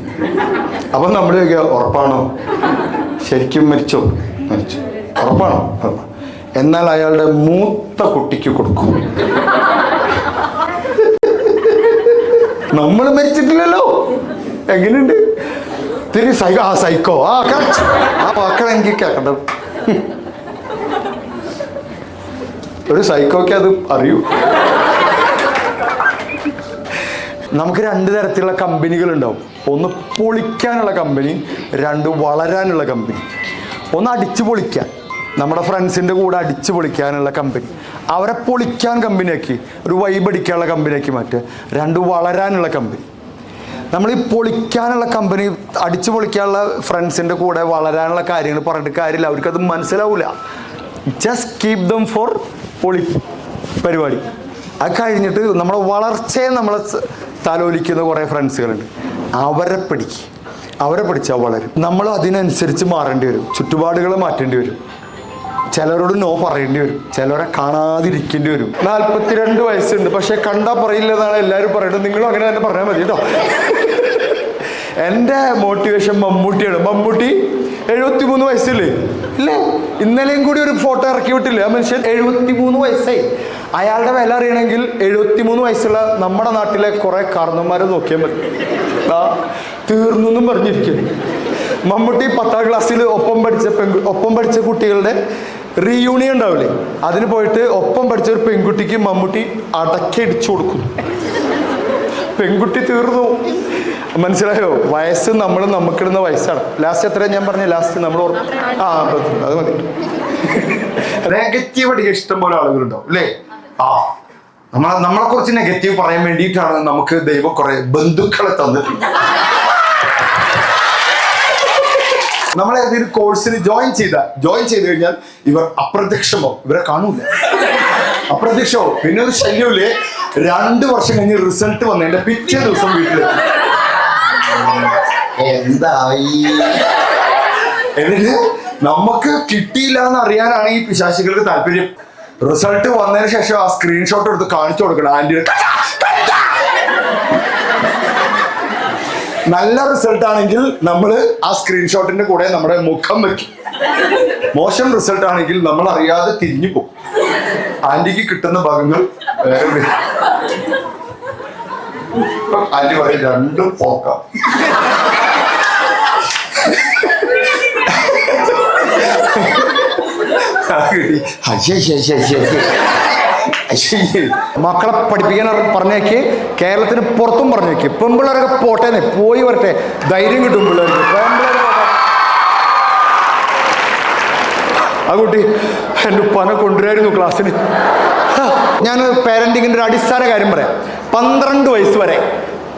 അപ്പൊ നമ്മൾ ചോദിക്കുക, ഉറപ്പാണോ? ശരിക്കും മരിച്ചു? ഉറപ്പാണോ? എന്നാൽ അയാളുടെ മൂത്ത കുട്ടിക്ക് കൊടുക്കും. നമ്മൾ മരിച്ചിട്ടില്ലല്ലോ. എങ്ങനെയുണ്ട്? സൈക്കോ ആ വാക്കണം എനിക്ക് കേൾക്കണ്ട. ഒരു സൈക്കോക്കെ അത് അറിയൂ. നമുക്ക് 2 തരത്തിലുള്ള കമ്പനികൾ ഉണ്ടാവും. ഒന്ന് പൊളിക്കാനുള്ള കമ്പനി, 2 വളരാനുള്ള കമ്പനി. ഒന്ന് അടിച്ചു പൊളിക്കാൻ, നമ്മുടെ ഫ്രണ്ട്സിൻ്റെ കൂടെ അടിച്ചു പൊളിക്കാനുള്ള കമ്പനി. അവരെ പൊളിക്കാൻ കമ്പനിയാക്കി, ഒരു വൈബ് അടിക്കാനുള്ള കമ്പനിയാക്കി മാറ്റുക. 2 വളരാനുള്ള കമ്പനി. നമ്മൾ ഈ പൊളിക്കാനുള്ള കമ്പനി, അടിച്ചു പൊളിക്കാനുള്ള ഫ്രണ്ട്സിൻ്റെ കൂടെ വളരാനുള്ള കാര്യങ്ങൾ പറഞ്ഞിട്ട് കാര്യമില്ല. അവർക്കത് മനസ്സിലാവില്ല. ജസ്റ്റ് കീപ് ദം ഫോർ പൊളി പരിപാടി. അത് കഴിഞ്ഞിട്ട് നമ്മുടെ വളർച്ചയെ നമ്മളെ തലോലിക്കുന്ന കുറേ ഫ്രണ്ട്സുകളുണ്ട്. അവരെ പിടിച്ചാൽ വളരും. നമ്മൾ അതിനനുസരിച്ച് മാറേണ്ടി വരും, ചുറ്റുപാടുകൾ മാറ്റേണ്ടി വരും, ചിലരോട് നോ പറയേണ്ടി വരും, ചിലരെ കാണാതിരിക്കേണ്ടി വരും. 42 വയസ്സുണ്ട്, പക്ഷെ കണ്ടാൽ പറയില്ലെന്നാണ് എല്ലാവരും പറയുന്നത്. നിങ്ങളും അങ്ങനെ തന്നെ പറഞ്ഞാൽ മതി കേട്ടോ. എൻ്റെ മോട്ടിവേഷൻ മമ്മൂട്ടിയാണ്. മമ്മൂട്ടി 73 വയസ്സില്ലേ? ഇല്ലേ? ഇന്നലെയും കൂടി ഒരു ഫോട്ടോ ഇറക്കി വിട്ടില്ലേ? ആ മനുഷ്യൻ 73 വയസ്സായി. അയാളുടെ വില അറിയണമെങ്കിൽ 73 വയസ്സുള്ള നമ്മുടെ നാട്ടിലെ കുറെ കാരണന്മാരെ നോക്കിയാൽ മതി. തീർന്നു പറഞ്ഞിരിക്കുന്നു. മമ്മൂട്ടി 10ാം ക്ലാസ്സിൽ ഒപ്പം പഠിച്ച കുട്ടികളുടെ റീയൂണിയൻ ഉണ്ടാവില്ലേ, അതിന് പോയിട്ട് ഒപ്പം പഠിച്ച ഒരു പെൺകുട്ടിക്ക് മമ്മൂട്ടി അടക്കടിച്ചു കൊടുക്കുന്നു. പെൺകുട്ടി തീർന്നു. മനസ്സിലായോ? വയസ്സ് നമ്മൾ നമുക്കിടുന്ന വയസ്സാണ്. ലാസ്റ്റ് എത്ര ഞാൻ പറഞ്ഞ? ലാസ്റ്റ് നമ്മൾ അത് മതി. നെഗറ്റീവ് അടിക്കാൻ ഇഷ്ടം പോലെ ആളുകളുണ്ടാവും അല്ലേ? നമ്മളെ കുറിച്ച് നെഗറ്റീവ് പറയാൻ വേണ്ടിയിട്ടാണ് നമുക്ക് ദൈവം കുറെ ബന്ധുക്കളെ തന്നിട്ടുണ്ട്. നമ്മൾ ഏതെങ്കിലും കോഴ്സിന് ജോയിൻ ചെയ്ത് കഴിഞ്ഞാൽ ഇവർ അപ്രത്യക്ഷമോ, ഇവരെ കാണൂല, അപ്രത്യക്ഷമോ. പിന്നെ ഒരു ശല്യമില്ലേ, 2 വർഷം കഴിഞ്ഞ് റിസൾട്ട് വന്നതിന്റെ പിറ്റേ ദിവസം വീട്ടിൽ എന്തായി. എന്നിട്ട് നമുക്ക് കിട്ടിയില്ല എന്ന് അറിയാനാണ് ഈ പിശാചികൾക്ക് താല്പര്യം. റിസൾട്ട് വന്നതിന് ശേഷം ആ സ്ക്രീൻഷോട്ട് എടുത്ത് കാണിച്ചു കൊടുക്കണം ആന്റിന്. നല്ല റിസൾട്ട് ആണെങ്കിൽ നമ്മൾ ആ സ്ക്രീൻഷോട്ടിന്റെ കൂടെ നമ്മുടെ മുഖം വെക്കും. മോശം റിസൾട്ട് ആണെങ്കിൽ നമ്മൾ അറിയാതെ തിരിഞ്ഞു പോകും. ആന്റിക്ക് കിട്ടുന്ന ഭാഗങ്ങൾ വേറെ. ആന്റി പറയും 2 പോക്കാം. മക്കളെ പഠിപ്പിക്കാൻ പറഞ്ഞേക്ക്, കേരളത്തിന് പുറത്തും പറഞ്ഞേക്ക്. പെൺപിള്ളേരൊക്കെ പോട്ടേന്നെ, പോയി വരട്ടെ, ധൈര്യം കിട്ടും പിള്ളേർക്ക്. ആ കുട്ടി എൻ്റെ ഉപ്പാനെ കൊണ്ടുവരായിരുന്നു ക്ലാസ്സിന്. ഞാൻ പാരന്റിങ്ങിൻ്റെ ഒരു അടിസ്ഥാന കാര്യം പറയാം. 12 വയസ്സ് വരെ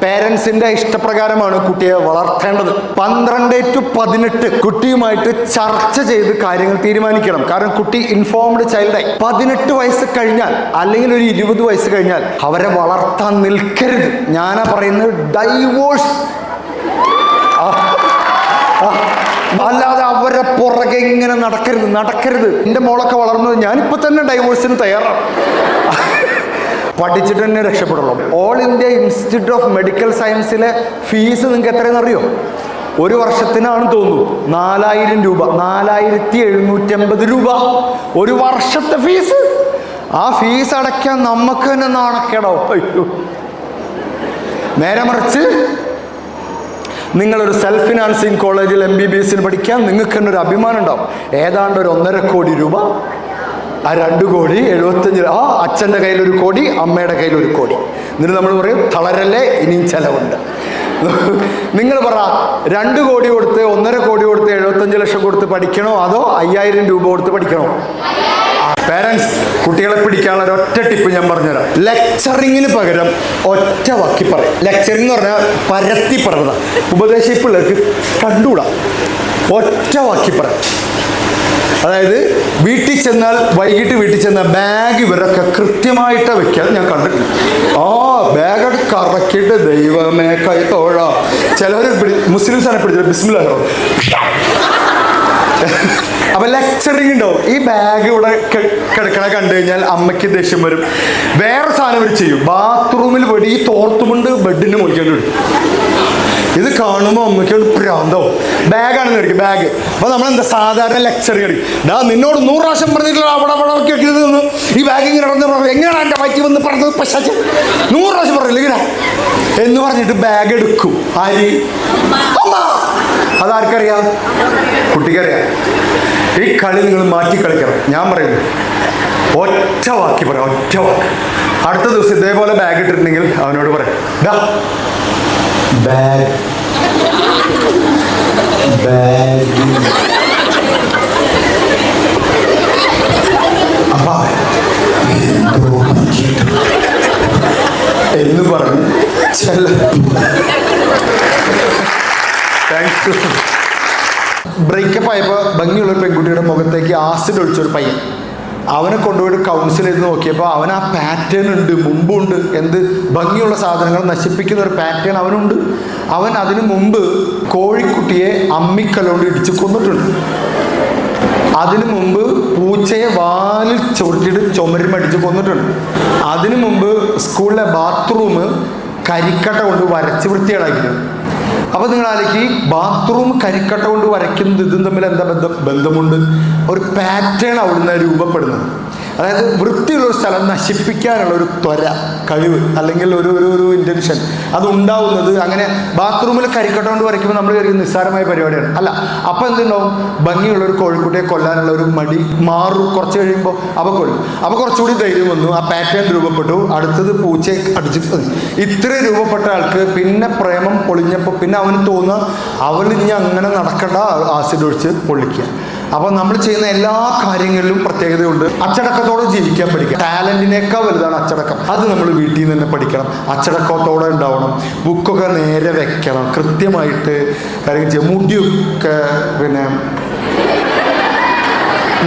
പേരൻസിന്റെ ഇഷ്ടപ്രകാരമാണ് കുട്ടിയെ വളർത്തേണ്ടത്. 12 to 18 കുട്ടിയുമായിട്ട് ചർച്ച ചെയ്ത് കാര്യങ്ങൾ തീരുമാനിക്കണം. കാരണം കുട്ടി ഇൻഫോംഡ് ചൈൽഡായി. 18 വയസ്സ് കഴിഞ്ഞാൽ അല്ലെങ്കിൽ ഒരു 20 വയസ്സ് കഴിഞ്ഞാൽ അവരെ വളർത്താൻ നിൽക്കരുത്. ഞാനാ പറയുന്നത് ഡൈവോഴ്സ്. അല്ലാതെ അവരെ പുറകെ ഇങ്ങനെ നടക്കരുത്. എൻ്റെ മോളൊക്കെ വളർന്നത് ഞാനിപ്പോൾ തന്നെ ഡൈവോഴ്സിന് തയ്യാറാണ്. പഠിച്ചിട്ട് തന്നെ രക്ഷപ്പെടുള്ളൂ. All India institute of medical സയൻസിലെ ഫീസ് നിങ്ങൾക്ക് എത്രയെന്ന് അറിയോ? ഒരു വർഷത്തിനാണ് തോന്നുന്നു 4000 രൂപ, 4750 രൂപ ഒരു വർഷത്തെ ഫീസ്. ആ ഫീസ് അടയ്ക്കാൻ നമുക്ക് തന്നെ നാണക്കേടോ. നേരെ മറിച്ച് നിങ്ങളൊരു സെൽഫ് ഫിനാൻസിങ് കോളേജിൽ MBBS പഠിക്കാൻ നിങ്ങൾക്ക് തന്നെ ഒരു അഭിമാനം ഉണ്ടാവും. ഏതാണ്ട് ഒരു 1.5 കോടി രൂപ, ആ 2 കോടി 75, ആ അച്ഛൻ്റെ കയ്യിൽ 1 കോടി, അമ്മയുടെ കയ്യിൽ 1 കോടി. എന്നിട്ട് നമ്മൾ പറയും തളരല്ലേ, ഇനിയും ചെലവുണ്ട്. നിങ്ങൾ പറ, 2 കോടി കൊടുത്ത് 1.5 കോടി കൊടുത്ത് 75 ലക്ഷം കൊടുത്ത് പഠിക്കണോ, അതോ 5000 രൂപ കൊടുത്ത് പഠിക്കണോ? പേരൻസ്, കുട്ടികളെ പിടിക്കാനുള്ള ഒരൊറ്റ ടിപ്പ് ഞാൻ പറഞ്ഞുതരാം. ലെക്ചറിങ്ങിന് പകരം ഒറ്റ വാക്കി പറയും. ലെക്ചറിങ് എന്ന് പറഞ്ഞാൽ പരത്തി പറയുന്നത്. ഉപദേശി പിള്ളേർക്ക് കണ്ടുകൂടാ. ഒറ്റ വാക്കി പറയാം. അതായത് വൈകിട്ട് വീട്ടിൽ ചെന്നാൽ ബാഗ് ഇവരൊക്കെ കൃത്യമായിട്ട് വെക്കാൻ ഞാൻ കണ്ടിട്ടുണ്ട്. ബാഗ് അത് കറക്കിയിട്ട് ദൈവമേ കൈ തോഴ. ചിലവർ മുസ്ലിംസാണ് പിടിച്ചത് ബിസ്മില്ലാഹ്. അപ്പൊ ലെക്ചറിങ് ഉണ്ടാവും. ഈ ബാഗ് ഇവിടെ കിടക്കണ കണ്ടു കഴിഞ്ഞാൽ അമ്മയ്ക്ക് ദേഷ്യം വരും. വേറെ സാധനം ഇവർ ചെയ്യും. ബാത്റൂമിൽ പോയിട്ട് ഈ തോർത്തുമുണ്ട് ബെഡിന് മുറിക്കേണ്ടി വരും. ഇത് കാണുമ്പോൾ അമ്മയ്ക്ക് പ്രാന്തവും. ബാഗാണെന്ന് കഴിക്കും, ബാഗ്. അപ്പോൾ നമ്മളെന്താ സാധാരണ ലെക്ചർ കഴിക്കും. നിന്നോട് 100 പ്രാവശ്യം പറഞ്ഞിട്ടില്ല അവിടെ കേൾക്കരുത്. ഈ ബാഗ് ഇങ്ങനെ എങ്ങനെയാണ് എൻ്റെ വയറ്റി വന്ന് പറഞ്ഞത്? പക്ഷേ 100 പ്രാവശ്യം പറഞ്ഞില്ല ഇങ്ങനെ എന്ന് പറഞ്ഞിട്ട് ബാഗ് എടുക്കും. ആര്? അമ്മ. അതാർക്കറിയാം? കുട്ടിക്കറിയാം. ഈ കളി നിങ്ങൾ മാറ്റി കളിക്കണം. ഞാൻ പറയുന്നു, ഒറ്റ വാക്കി പറയാം, ഒറ്റ വാക്ക്. അടുത്ത ദിവസം ഇതേപോലെ ബാഗ് ഇട്ടിട്ടുണ്ടെങ്കിൽ അവനോട് പറയാം, ബാഗ് എന്ന് പറഞ്ഞു ചെല്ല. Thank you. ബ്രേക്കപ്പ് ആയപ്പോൾ ഭംഗിയുള്ള പെൺകുട്ടിയുടെ മുഖത്തേക്ക് ആസിഡ് ഒഴിച്ചൊരു പയ്യൻ. അവനെ കൊണ്ടുപോയിട്ട് കൗൺസിൽ ചെയ്ത് നോക്കിയപ്പോൾ അവൻ ആ പാറ്റേൺ ഉണ്ട്, മുമ്പുണ്ട്. എന്ത് ഭംഗിയുള്ള സാധനങ്ങൾ നശിപ്പിക്കുന്ന ഒരു പാറ്റേൺ അവനുണ്ട്. അവൻ അതിനു മുമ്പ് കോഴിക്കുട്ടിയെ അമ്മിക്കല്ലുകൊണ്ട് ഇടിച്ച് കൊന്നിട്ടുണ്ട്. അതിനു മുമ്പ് പൂച്ചയെ വാലിൽ ചുരുട്ടിയിട്ട് ചുമരിമടിച്ച് കൊന്നിട്ടുണ്ട്. അതിനു മുമ്പ് സ്കൂളിലെ ബാത്റൂം കരിക്കട്ട കൊണ്ട് വരച്ച് വൃത്തികേടാക്കിയിട്ടുണ്ട്. അപ്പോൾ നിങ്ങൾ ആലോചിക്ക്, ബാത്റൂം കരിക്കട്ട കൊണ്ട് വരയ്ക്കുന്നത് ഇതും തമ്മിൽ എന്താ ബന്ധമുണ്ട്? ഒരു പാറ്റേൺ അവിടുന്ന് രൂപപ്പെടുന്നത്. അതായത് വൃത്തിയുള്ളൊരു സ്ഥലം നശിപ്പിക്കാനുള്ള ഒരു കഴിവ് അല്ലെങ്കിൽ ഒരു ഇൻറ്റൻഷൻ അതുണ്ടാവുന്നത് അങ്ങനെ ബാത്റൂമിൽ കരിക്കട്ട കൊണ്ട് വരയ്ക്കുമ്പോൾ നമ്മൾ ഒരു നിസ്സാരമായ പരിപാടിയാണ്. അല്ല, അപ്പം എന്തുണ്ടാവും? ഭംഗിയുള്ളൊരു കോഴിക്കുട്ടിയെ കൊല്ലാനുള്ള ഒരു മടി മാറും. കുറച്ച് കഴിയുമ്പോൾ അപ്പോൾ കൊല്ലും. അപ്പോൾ കുറച്ചുകൂടി ധൈര്യം വന്നു, ആ പാറ്റേൺ രൂപപ്പെട്ടു. അടുത്തത് പൂച്ചയെ അടിച്ച്. ഇത്രയും രൂപപ്പെട്ട ആൾക്ക് പിന്നെ പ്രേമം പൊളിഞ്ഞപ്പോൾ പിന്നെ അവന് തോന്നുക അവൻ ഇനി അങ്ങനെ നടക്കേണ്ട, ആസിഡ് ഒഴിച്ച് പൊള്ളിക്കുക. അപ്പൊ നമ്മൾ ചെയ്യുന്ന എല്ലാ കാര്യങ്ങളിലും പ്രത്യേകതയുണ്ട്. അച്ചടക്കത്തോടെ ജീവിക്കാൻ പഠിക്കുക. ടാലന്റിനേക്കാൾ വലുതാണ് അച്ചടക്കം. അത് നമ്മൾ വീട്ടിൽ നിന്ന് തന്നെ പഠിക്കണം. അച്ചടക്കത്തോടെ ഉണ്ടാവണം. ബുക്കൊക്കെ നേരെ വെക്കണം, കൃത്യമായിട്ട് കാര്യം ചെയ്യുക. മുടിയൊക്കെ പിന്നെ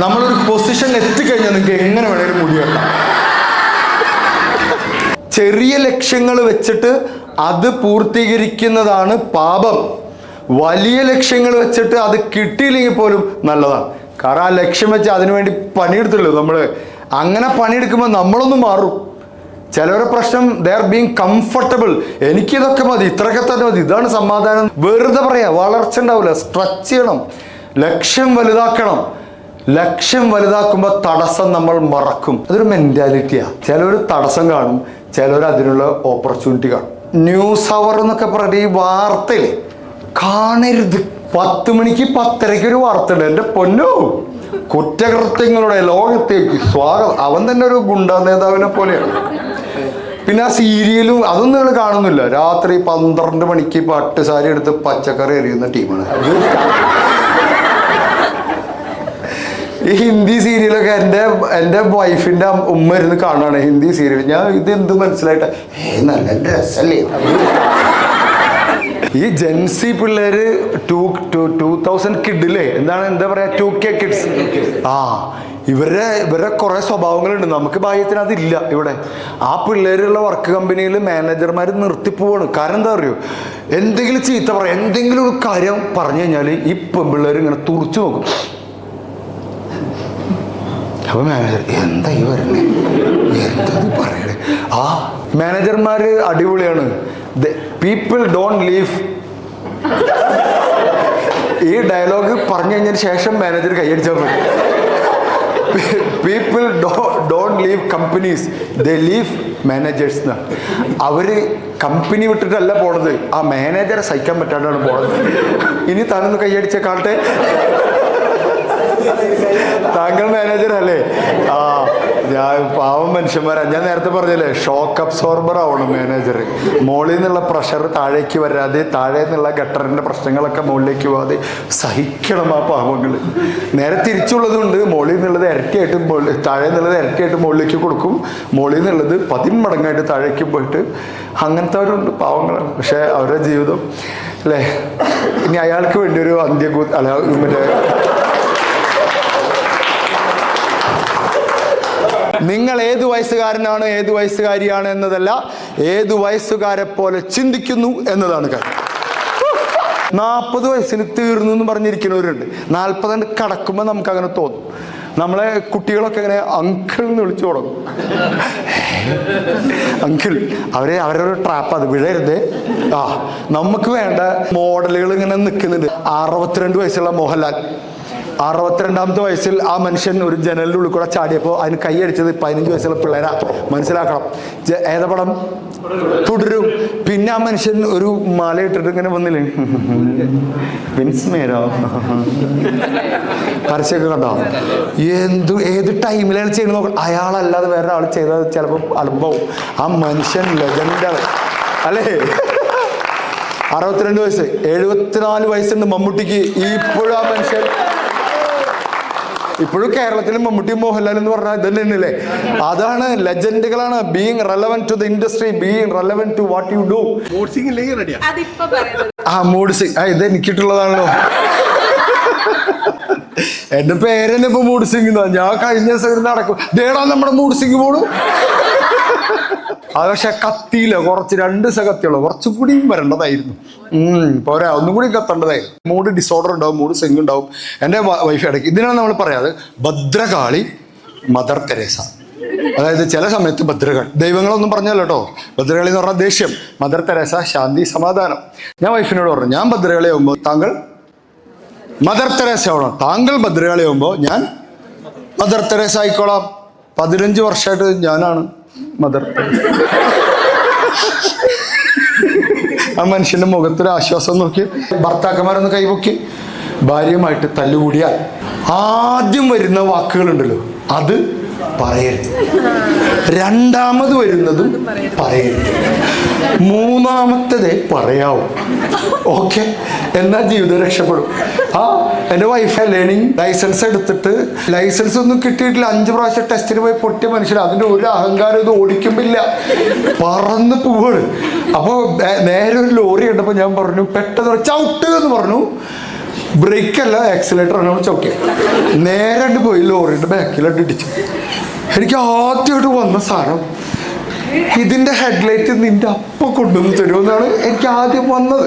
നമ്മളൊരു പൊസിഷനിൽ എത്തിക്കഴിഞ്ഞാൽ നിങ്ങൾക്ക് എങ്ങനെ വേണേലും മുടി വെക്കാം. ചെറിയ ലക്ഷ്യങ്ങൾ വെച്ചിട്ട് അത് പൂർത്തീകരിക്കുന്നതാണ് പാപം. വലിയ ലക്ഷ്യങ്ങൾ വെച്ചിട്ട് അത് കിട്ടിയില്ലെങ്കിൽ പോലും നല്ലതാണ്. കാരണം ആ ലക്ഷ്യം വെച്ച് അതിനുവേണ്ടി പണിയെടുത്തല്ലോ നമ്മൾ. അങ്ങനെ പണിയെടുക്കുമ്പോൾ നമ്മളൊന്ന് മാറും. ചിലവരുടെ പ്രശ്നം ദേ ആർ ബീങ് കംഫർട്ടബിൾ. എനിക്കിതൊക്കെ മതി, ഇത്രയൊക്കെ തന്നെ മതി, ഇതാണ് സമാധാനം. വെറുതെ പറയാ, വളർച്ച ഉണ്ടാവില്ല. സ്ട്രെച്ച് ചെയ്യണം, ലക്ഷ്യം വലുതാക്കണം. ലക്ഷ്യം വലുതാക്കുമ്പോൾ തടസ്സം നമ്മൾ മറക്കും. അതൊരു മെന്റാലിറ്റിയാണ്. ചിലവർ തടസ്സം കാണും, ചിലവർ അതിനുള്ള ഓപ്പർച്യൂണിറ്റി കാണും. ന്യൂസ് അവർ എന്നൊക്കെ പറഞ്ഞ ഈ വാർത്തയില്ലേ കാണരുത്. 10 മണിക്ക് 10:30 ഒരു വാർത്ത ഉണ്ട്. എൻ്റെ പൊന്നോ, കുറ്റകൃത്യങ്ങളുടെ ലോകത്തേക്ക് സ്വാഗതം. അവൻ തന്നെ ഒരു ഗുണ്ടാ നേതാവിനെ പോലെയാണ്. പിന്നെ ആ സീരിയലും അതൊന്നും നിങ്ങൾ കാണുന്നില്ല. രാത്രി 12 മണിക്ക് പട്ടുസാരി എടുത്ത് പച്ചക്കറി എറിയുന്ന ടീമാണ്. ഈ ഹിന്ദി സീരിയലൊക്കെ എൻ്റെ വൈഫിൻ്റെ ഉമ്മ ഇരുന്ന് കാണുകയാണ് ഹിന്ദി സീരിയൽ. ഞാൻ ഇത് എന്ത് മനസ്സിലായിട്ട് നല്ല ഡ്രസ്സല്ലേ. ഈ ജെൻസി പിള്ളേര് 2000 കിഡില്ലേ, എന്താ പറയാ 2K കിഡ്സ്. ഇവരുടെ കുറെ സ്വഭാവങ്ങളുണ്ട്. നമുക്ക് ഭാഗ്യത്തിന് അതില്ല ഇവിടെ. ആ പിള്ളേരുള്ള വർക്ക് കമ്പനിയിൽ മാനേജർമാർ നിർത്തിപ്പോവാണ്. കാരണം എന്താ അറിയോ, എന്തെങ്കിലും ചീത്ത പറയാം, എന്തെങ്കിലും ഒരു കാര്യം പറഞ്ഞു കഴിഞ്ഞാൽ ഈ പെൺപിള്ളേർ ഇങ്ങനെ തുറച്ചു നോക്കും. അപ്പൊ മാനേജർ എന്താ ഈ പറഞ്ഞേ, എന്താ പറയണേ. മാനേജർമാര് അടിപൊളിയാണ്. People don't leave. ഈ ഡയലോഗ് പറഞ്ഞു കഴിഞ്ഞതിന് ശേഷം മാനേജർ കൈയടിച്ചാൽ മതി. People don't leave companies, they leave managers എന്നാണ്. അവര് കമ്പനി വിട്ടിട്ടല്ല പോണത്, ആ മാനേജറെ സഹിക്കാൻ പറ്റാണ്ടാണ് പോണത്. ഇനി താനൊന്ന് കൈയടിച്ച കാണട്ടെ. താങ്കൾ മാനേജർ അല്ലേ? ഞാൻ പാവം മനുഷ്യന്മാരാ. ഞാൻ നേരത്തെ പറഞ്ഞല്ലേ, ഷോക്ക് അബ്സോർബർ ആവണം മാനേജർ. മുകളിൽ നിന്നുള്ള പ്രഷർ താഴേക്ക് വരാതെ, താഴെ നിന്നുള്ള ഗട്ടറിന്റെ പ്രശ്നങ്ങളൊക്കെ മുകളിലേക്ക് പോകാതെ സഹിക്കണം ആ പാവങ്ങൾ. നേരെ തിരിച്ചുള്ളതുണ്ട്. മുകളിൽ നിന്നുള്ളത് ഇരട്ടിയായിട്ട് താഴെ നിന്നുള്ളത് ഇരട്ടിയായിട്ട് മുകളിലേക്ക് കൊടുക്കും, മുകളിൽ നിന്നുള്ളത് 10 മടങ്ങായിട്ട് താഴേക്ക് പോയിട്ട് അങ്ങനത്തെവരുണ്ട്, പാവങ്ങളാണ്. പക്ഷെ അവരുടെ ജീവിതം അല്ലേ. ഇനി അയാൾക്ക് വേണ്ടി ഒരു മറ്റേ നിങ്ങൾ ഏത് വയസ്സുകാരനാണ് ഏത് വയസ്സുകാരിയാണ് എന്നതല്ല, ഏത് വയസ്സുകാരെ പോലെ ചിന്തിക്കുന്നു എന്നതാണ് കാര്യം. 40 വയസ്സിൽ തീർന്നു എന്ന് പറഞ്ഞിരിക്കുന്നവരുണ്ട്. 40 കടക്കുമ്പോൾ നമുക്ക് അങ്ങനെ തോന്നും. നമ്മളെ കുട്ടികളൊക്കെ ഇങ്ങനെ അങ്കിൾ എന്ന് വിളിച്ചു തുടങ്ങും. അങ്കിൾ. അവരൊരു ട്രാപ്പ്, അത് വിഴരുതേ. നമുക്ക് വേണ്ട മോഡലുകൾ ഇങ്ങനെ നിൽക്കുന്നുണ്ട്. 62 വയസ്സുള്ള മോഹൻലാൽ 62ാമത്തെ വയസ്സിൽ ആ മനുഷ്യൻ ഒരു ജനലിൻ്റെ ഉള്ളിൽ കൂടെ ചാടിയപ്പോൾ അതിന് കൈയടിച്ചത് 15 വയസ്സുള്ള പിള്ളേരാ. മനസ്സിലാക്കണം. ഏതാ പടം? തുടരും. പിന്നെ ആ മനുഷ്യൻ ഒരു മാല ഇട്ടിട്ട് ഇങ്ങനെ വന്നില്ലേ, വിൻസ്മേരോ പരസ്യമൊക്കെ കണ്ടോ? ഏത് ടൈമിലാണ് ചെയ്യുന്നത് നോക്കണം. അയാളല്ലാതെ വേറെ ആൾ ചെയ്താൽ ചിലപ്പോൾ അലമ്പാവും. ആ മനുഷ്യൻ ലെജൻഡാണ് അല്ലേ. 62 വയസ്സ്. 74 വയസ്സുണ്ട് മമ്മൂട്ടിക്ക്. ഇപ്പോഴും ആ മനുഷ്യൻ, ഇപ്പോഴും കേരളത്തിലും മമ്മൂട്ടിയും മോഹൻലാൽ എന്ന് പറഞ്ഞാൽ ഇത് തന്നെയല്ലേ. അതാണ് ലെജൻഡുകളാണ്. Being relevant to the industry, being relevant to what you do. Mood സിംഗ് ഇത് എനിക്കിട്ടുള്ളതാണല്ലോ. എന്റെ പേരെന്നെ ഇപ്പൊ മൂഡ് സിംഗ്. ഞാൻ കഴിഞ്ഞ ദിവസം നടക്കും, ദേടാ നമ്മുടെ മൂഡ് സിംഗ് പോണു. അത് പക്ഷെ കത്തിയില്ല, കുറച്ച് 2 ദിവസം കത്തിയുള്ളൂ. കുറച്ചും കൂടിയും വരേണ്ടതായിരുന്നു. പോരാ, ഒന്നും കൂടി കത്തേണ്ടതായിരുന്നു. മൂഡ് ഡിസോർഡർ ഉണ്ടാവും, മൂഡ് സിംഗ് ഉണ്ടാവും. എൻ്റെ വൈഫ് ഇടയ്ക്ക് ഇതിനാണ് നമ്മൾ പറയാറ് ഭദ്രകാളി, മദർ തെരേസ. അതായത് ചില സമയത്ത് ഭദ്രകാളി ദൈവങ്ങളൊന്നും പറഞ്ഞല്ലോ കേട്ടോ. ഭദ്രകാളി എന്ന് പറഞ്ഞാൽ ദേഷ്യം, മദർ തെരേസ ശാന്തി സമാധാനം. ഞാൻ വൈഫിനോട് പറഞ്ഞു, ഞാൻ ഭദ്രകാളി ആകുമ്പോൾ താങ്കൾ മദർ തെരേസ ആവണം, താങ്കൾ ഭദ്രകാളി ആകുമ്പോൾ ഞാൻ മദർ തെരേസ ആയിക്കോളാം. 15 വർഷമായിട്ട് ഞാനാണ് മദർ തെരേസ. ആ മനുഷ്യന്റെ മുഖത്തൊരു ആശ്വാസം നോക്കി. ഭർത്താക്കന്മാരൊന്ന് കൈപൊക്കി ഭാര്യയുമായിട്ട് തല്ലുകൂടിയാൽ ആദ്യം വരുന്ന വാക്കുകളുണ്ടല്ലോ, അത് പറയരുത്. രണ്ടാമത് വരുന്നതും പറയരുത്. മൂന്നാമത്തതേ പറയാവൂ. ഓക്കെ, എന്നാൽ ജീവിതം രക്ഷപ്പെടും. എൻ്റെ വൈഫ് ലേണിംഗ് ലൈസൻസ് എടുത്തിട്ട് ലൈസൻസ് ഒന്നും കിട്ടിയിട്ടില്ല. 5 പ്രാവശ്യം ടെസ്റ്റിന് പോയി പൊട്ടിയ മനുഷ്യൻ. അതിൻ്റെ ഒരു അഹങ്കാരം ഇത് ഓടിക്കുമ്പില്ല, പറന്ന് പോവാണ്. അപ്പോൾ നേരെ ഒരു ലോറി കണ്ടപ്പോൾ ഞാൻ പറഞ്ഞു, പെട്ടെന്ന് ചവിട്ട് എന്ന് പറഞ്ഞു. ബ്രേക്കല്ല, ആക്സിലേറ്റർ ആണ് ചവിട്ടിയത്. നേരെ പോയി ലോറിയുടെ ബാക്കിലോട്ട് ഇടിച്ചു. എനിക്ക് ആദ്യമായിട്ട് വന്ന സാധനം, ഇതിൻ്റെ ഹെഡ്ലൈറ്റ് നിൻ്റെ അപ്പം കൊണ്ടുവന്ന് തരുമെന്നാണ് എനിക്ക് ആദ്യം വന്നത്.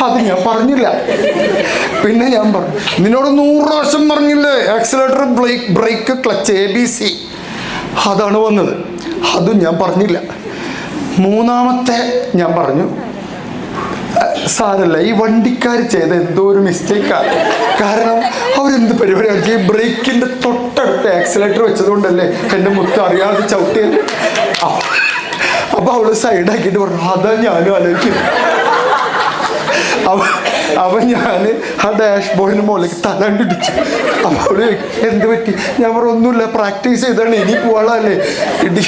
അത് ഞാൻ പറഞ്ഞില്ല. പിന്നെ ഞാൻ പറഞ്ഞു, നിന്നോട് 100 പ്രാവശ്യം പറഞ്ഞില്ലേ ആക്സിലേറ്റർ, ബ്രേക്ക്, ക്ലച്ച്, ABC. അതാണ് വന്നത്. അതും ഞാൻ പറഞ്ഞില്ല. മൂന്നാമത്തെ ഞാൻ പറഞ്ഞു, സാരല്ല, ഈ വണ്ടിക്കാർ ചെയ്ത എന്തോ ഒരു മിസ്റ്റേക്കാണ്. കാരണം അവരെന്ത് പരിപാടിയാണ്, ഈ ബ്രേക്കിൻ്റെ തൊട്ടടുത്ത് ആക്സിലേറ്റർ വെച്ചതുകൊണ്ടല്ലേ എൻ്റെ മുത്ത് അറിയാതെ ചവിട്ടിയത്. അപ്പോൾ അവള് സൈഡാക്കിയിട്ട് പറഞ്ഞു, അതാ ഞാനും ആലോചിക്കുന്നു. അവൻ ഞാൻ ആ ഡാഷ് ബോർഡിന് മുകളിലേക്ക് തലണ്ടിടിച്ചു. അപ്പോൾ അവള് എന്ത് പറ്റി? ഞാൻ പറഞ്ഞു, ഒന്നുമില്ല, പ്രാക്ടീസ് ചെയ്താണ്, ഇനി പോവാളല്ലേ ഇടി.